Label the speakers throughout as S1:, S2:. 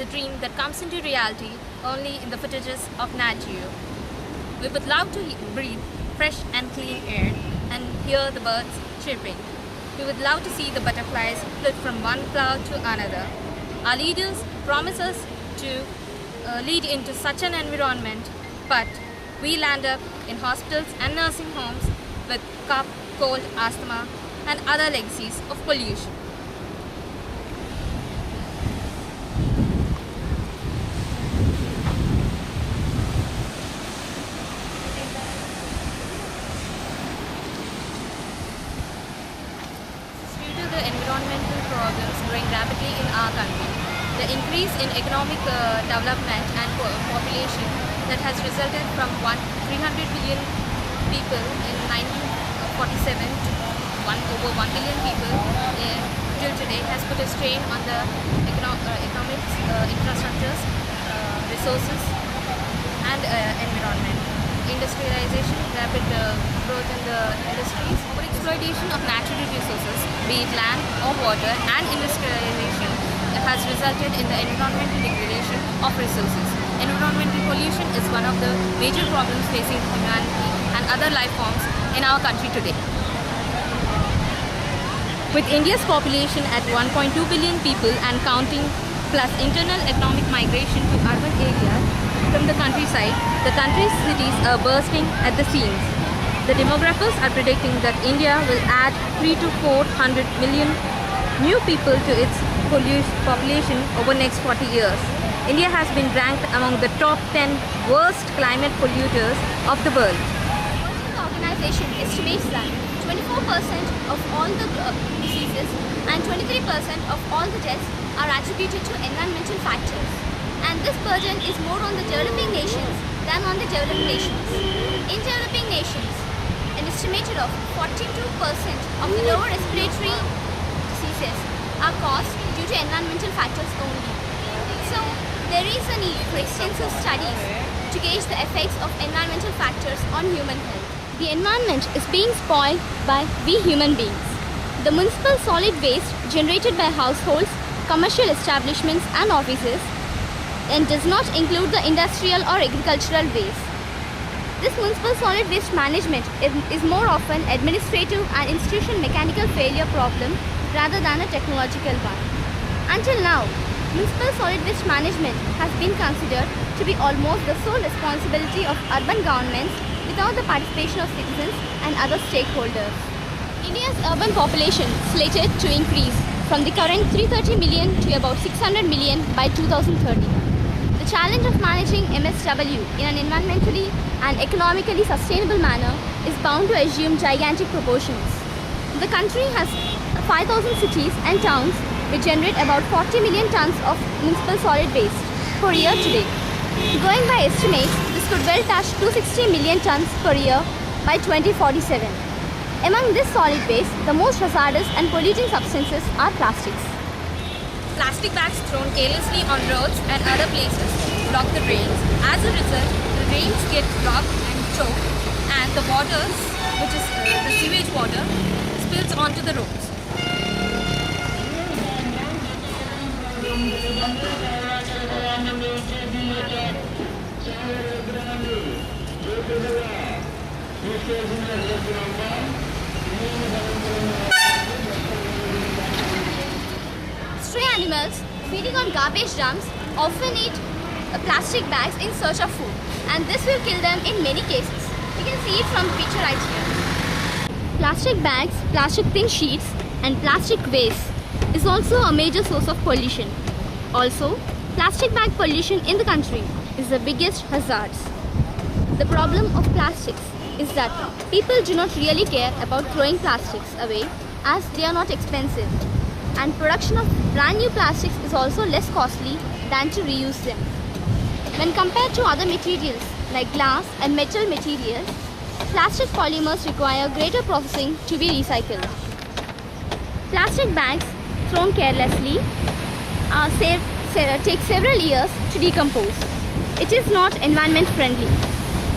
S1: dream that comes into reality only in the footages of Nat Geo. We would love to breathe fresh and clean air and hear the birds chirping. We would love to see the butterflies flit from one cloud to another. Our leaders promise us to lead into such an environment, but we land up in hospitals and nursing homes with cough, cold, asthma and other legacies of pollution. Due to the environmental problems growing rapidly in our country, the increase in economic development and population that has resulted from 300 million people in 1947 to over 1 billion people till today has put a strain on the economics, infrastructures, resources and environment. Industrialization, rapid growth in the industries, or exploitation of natural resources, be it land or water, and industrialization has resulted in the environmental degradation of resources. Environmental pollution is one of the major problems facing humanity and other life forms in our country today. With India's population at 1.2 billion people and counting, plus internal economic migration to urban areas from the countryside, the country's cities are bursting at the seams. The demographers are predicting that India will add 300 to 400 million new people to its population over the next 40 years. India has been ranked among the top 10 worst climate polluters of the world.
S2: The World Organization estimates that 24% of all the diseases and 23% of all the deaths are attributed to environmental factors. And this burden is more on the developing nations than on the developed nations. In developing nations, an estimated of 42% of the lower respiratory diseases are caused due to environmental factors only. So, there is a need for extensive studies to gauge the effects of environmental factors on human health. The environment is being spoiled by we human beings. The municipal solid waste generated by households, commercial establishments and offices, and does not include the industrial or agricultural waste. This municipal solid waste management is more often administrative and institution mechanical failure problem rather than a technological one. Until now, municipal solid waste management has been considered to be almost the sole responsibility of urban governments without the participation of citizens and other stakeholders. India's urban population slated to increase from the current 330 million to about 600 million by 2030. The challenge of managing MSW in an environmentally and economically sustainable manner is bound to assume gigantic proportions. The country has 5,000 cities and towns which generate about 40 million tons of municipal solid waste per year today. Going by estimates, this could well touch 260 million tons per year by 2047. Among this solid waste, the most hazardous and polluting substances are plastics.
S1: Plastic bags thrown carelessly on roads and other places block the drains. As a result, the drains get blocked and choked, and the waters, which is the sewage water, spills onto the roads.
S2: Stray animals feeding on garbage dumps often eat plastic bags in search of food, and this will kill them in many cases. You can see it from the picture right here. Plastic bags, plastic thin sheets and plastic waste is also a major source of pollution. Also, plastic bag pollution in the country is the biggest hazard. The problem of plastics is that people do not really care about throwing plastics away as they are not expensive, and production of brand new plastics is also less costly than to reuse them. When compared to other materials like glass and metal materials, plastic polymers require greater processing to be recycled. Plastic bags thrown carelessly take several years to decompose. It is not environment friendly.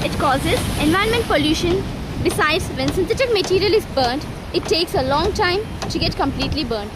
S2: It causes environment pollution. Besides, when synthetic material is burnt, it takes a long time to get completely burnt.